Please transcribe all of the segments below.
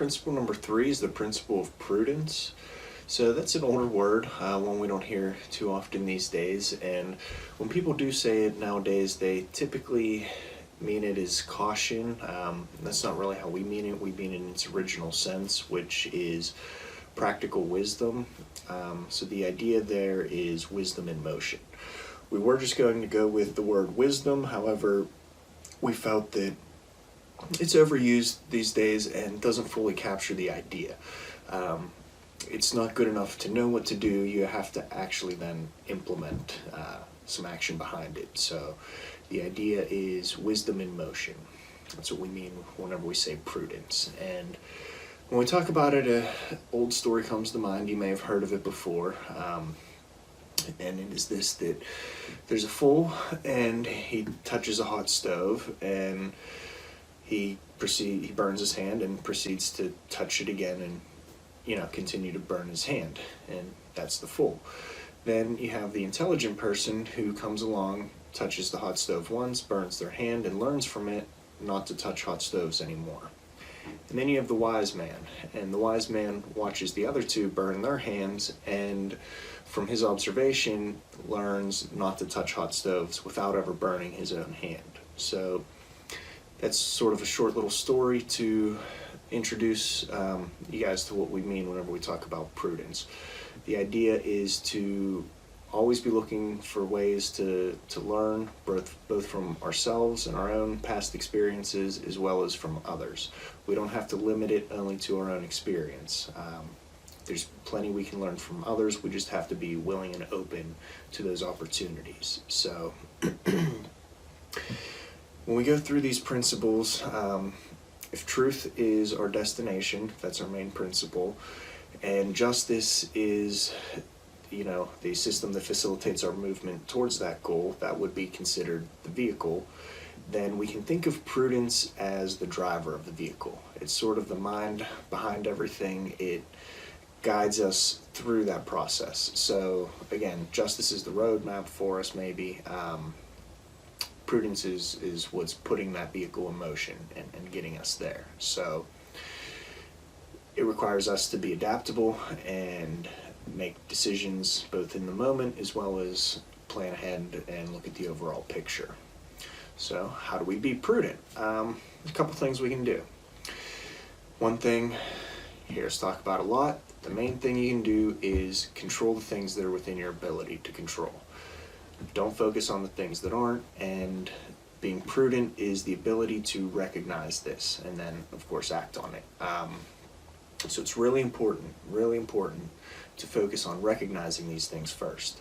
Principle number 3 is the principle of prudence. So that's an older word, one we don't hear too often these days, and when people do say it nowadays, they typically mean it as caution. That's not really how we mean it. We mean it in its original sense, which is practical wisdom. So the idea there is wisdom in motion. We were just going to go with the word wisdom, however, we felt that it's overused these days and doesn't fully capture the idea. It's not good enough to know what to do, you have to actually then implement some action behind it. So the idea is wisdom in motion. That's what we mean whenever we say prudence. And when we talk about it, an old story comes to mind. You may have heard of it before. And it is this, that there's a fool and he touches a hot stove and he burns his hand and proceeds to touch it again and continue to burn his hand, and that's the fool. Then you have the intelligent person who comes along, touches the hot stove once, burns their hand, and learns from it not to touch hot stoves anymore. And then you have the wise man, and the wise man watches the other two burn their hands, and from his observation learns not to touch hot stoves without ever burning his own hand. So that's sort of a short little story to introduce you guys to what we mean whenever we talk about prudence. The idea is to always be looking for ways to learn both from ourselves and our own past experiences as well as from others. We don't have to limit it only to our own experience. There's plenty we can learn from others, we just have to be willing and open to those opportunities. So when we go through these principles, if truth is our destination, that's our main principle, and justice is, the system that facilitates our movement towards that goal, that would be considered the vehicle, then we can think of prudence as the driver of the vehicle. It's sort of the mind behind everything. It guides us through that process. So again, justice is the roadmap for us maybe. Prudence is what's putting that vehicle in motion and getting us there. So it requires us to be adaptable and make decisions both in the moment as well as plan ahead and look at the overall picture. So how do we be prudent? There's a couple things we can do. One thing you hear us talk about a lot, the main thing you can do is control the things that are within your ability to control. Don't focus on the things that aren't, and being prudent is the ability to recognize this and then of course act on it. So it's really important to focus on recognizing these things first.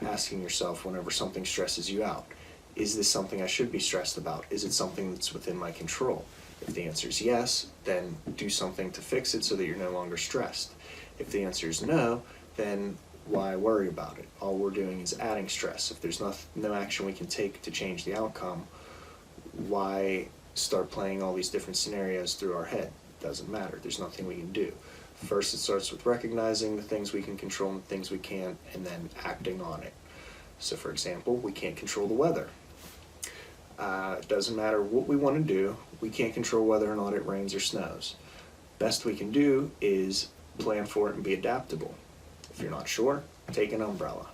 Asking yourself whenever something stresses you out, is this something I should be stressed about? Is it something that's within my control? If the answer is yes, then do something to fix it so that you're no longer stressed. If the answer is no, then why worry about it? All we're doing is adding stress. If there's no action we can take to change the outcome, why start playing all these different scenarios through our head? It doesn't matter. There's nothing we can do. First, it starts with recognizing the things we can control and the things we can't, and then acting on it. So for example, we can't control the weather. It doesn't matter what we want to do, we can't control whether or not it rains or snows. Best we can do is plan for it and be adaptable. If you're not sure, take an umbrella,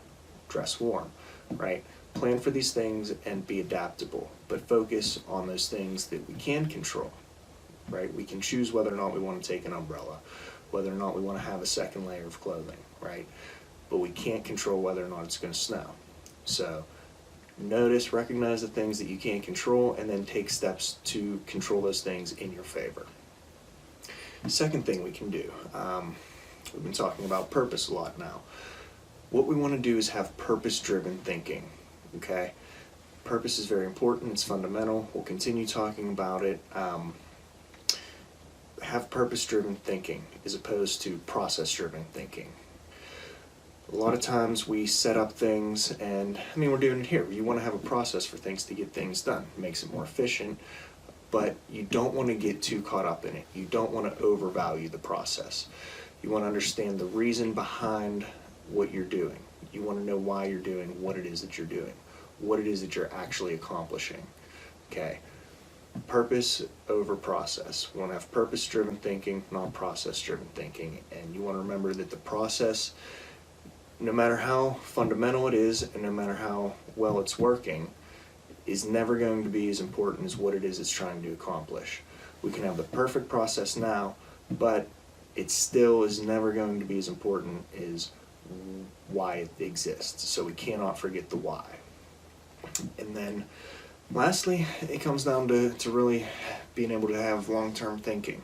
dress warm, right? Plan for these things and be adaptable, but focus on those things that we can control, right? We can choose whether or not we want to take an umbrella, whether or not we want to have a second layer of clothing, right? But we can't control whether or not it's going to snow. So notice, recognize the things that you can't control, and then take steps to control those things in your favor. Second thing we can do, we've been talking about purpose a lot now. What we want to do is have purpose-driven thinking, okay? Purpose is very important, it's fundamental, we'll continue talking about it. Have purpose-driven thinking as opposed to process-driven thinking. A lot of times we set up things, and we're doing it here. You want to have a process for things to get things done. It makes it more efficient, but you don't want to get too caught up in it. You don't want to overvalue the process. You want to understand the reason behind what you're doing. You want to know why you're doing what it is that you're doing, what it is that you're actually accomplishing. Okay. purpose over process. We want to have purpose-driven thinking, not process-driven thinking. And you want to remember that the process, no matter how fundamental it is and no matter how well it's working, is never going to be as important as what it is it's trying to accomplish. We can have the perfect process now, but it still is never going to be as important as why it exists. So we cannot forget the why. And then lastly, it comes down to really being able to have long-term thinking.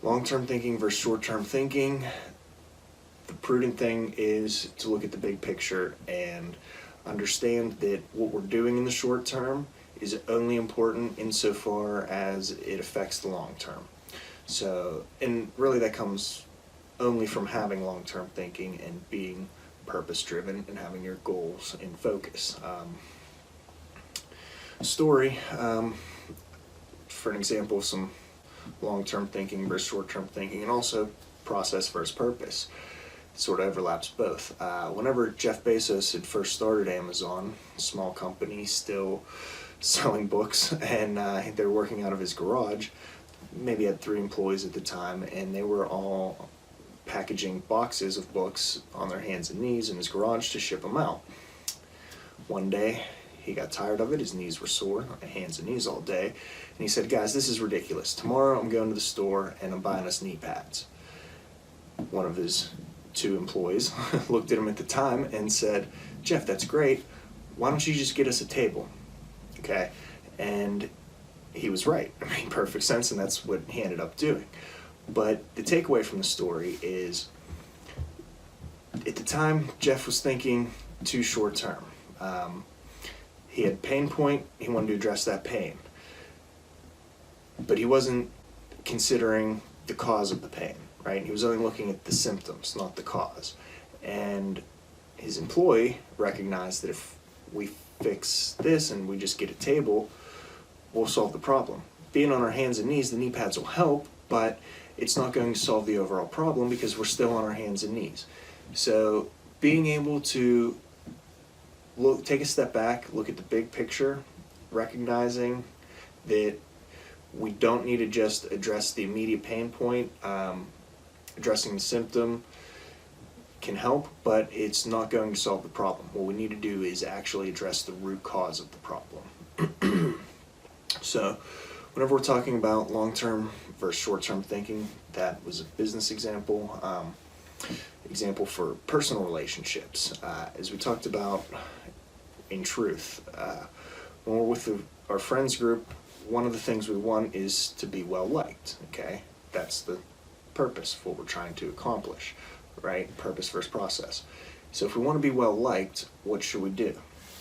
Long-term thinking versus short-term thinking. The prudent thing is to look at the big picture and understand that what we're doing in the short term is only important insofar as it affects the long term. So, and really that comes only from having long-term thinking and being purpose-driven and having your goals in focus. Story, for an example of some long-term thinking versus short-term thinking, and also process versus purpose. It sort of overlaps both. Whenever Jeff Bezos had first started Amazon, a small company still selling books, and they were working out of his garage, maybe had 3 employees at the time, and they were all packaging boxes of books on their hands and knees in his garage to ship them out. One day, he got tired of it, his knees were sore, hands and knees all day, and he said, guys, this is ridiculous. Tomorrow I'm going to the store and I'm buying us knee pads. One of his 2 employees looked at him at the time and said, Jeff, that's great. Why don't you just get us a table? Okay, and he was right. It made perfect sense, and that's what he ended up doing. But the takeaway from the story is, at the time, Jeff was thinking too short term. He had pain point, he wanted to address that pain. But he wasn't considering the cause of the pain, right? He was only looking at the symptoms, not the cause. And his employee recognized that if we fix this and we just get a table, we'll solve the problem. Being on our hands and knees, the knee pads will help, but it's not going to solve the overall problem because we're still on our hands and knees. So being able to take a step back, look at the big picture, recognizing that we don't need to just address the immediate pain point. Addressing the symptom can help, but it's not going to solve the problem. What we need to do is actually address the root cause of the problem. So whenever we're talking about long-term versus short-term thinking, that was a business example. Example for personal relationships. As we talked about in truth, when we're with our friends group, one of the things we want is to be well liked. Okay, that's the purpose of what we're trying to accomplish, right? Purpose versus process. So if we want to be well liked, what should we do?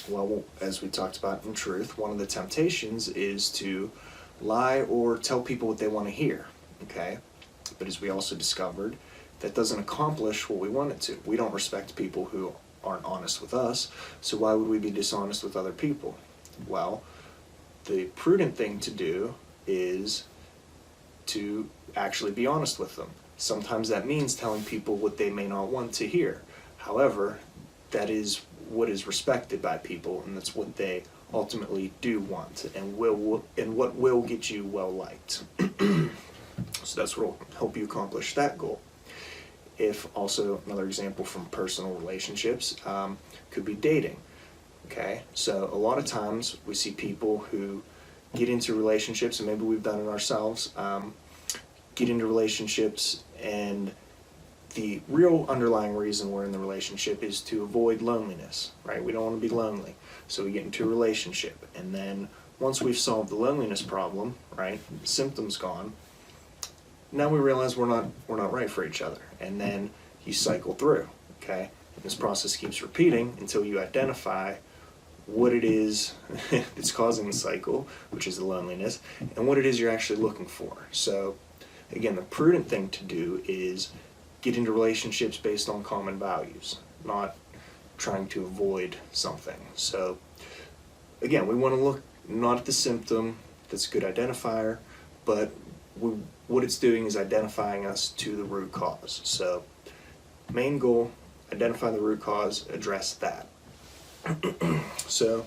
Well, as we talked about in truth, one of the temptations is to lie or tell people what they want to hear. Okay, but as we also discovered, that doesn't accomplish what we want it to. We don't respect people who aren't honest with us, so why would we be dishonest with other people? Well, the prudent thing to do is to actually be honest with them. Sometimes that means telling people what they may not want to hear. However, that is what is respected by people, and that's what they ultimately do want, and what will get you well liked. So that's what will help you accomplish that goal. If also another example from personal relationships could be dating. Okay, so a lot of times we see people who get into relationships, and maybe we've done it ourselves, get into relationships, and the real underlying reason we're in the relationship is to avoid loneliness, right? We don't want to be lonely, so we get into a relationship, and then once we've solved the loneliness problem, right, symptoms gone, now we realize we're not right for each other, and then you cycle through. Okay, and this process keeps repeating until you identify what it is that's causing the cycle, which is the loneliness, and what it is you're actually looking for. So again, the prudent thing to do is get into relationships based on common values, not trying to avoid something. So again, we want to look not at the symptom, that's a good identifier, but what it's doing is identifying us to the root cause. So main goal, identify the root cause, address that. So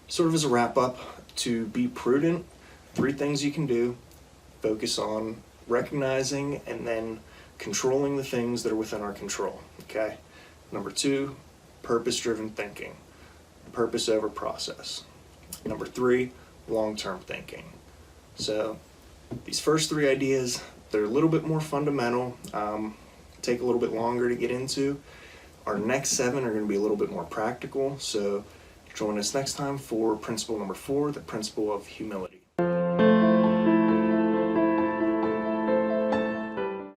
sort of as a wrap up, to be prudent, 3 things you can do. Focus on recognizing and then controlling the things that are within our control, okay? Number 2, purpose-driven thinking, purpose over process. Number 3, long-term thinking. So these first 3 ideas, they're a little bit more fundamental, take a little bit longer to get into. Our next 7 are going to be a little bit more practical, so join us next time for principle number 4, the principle of humility.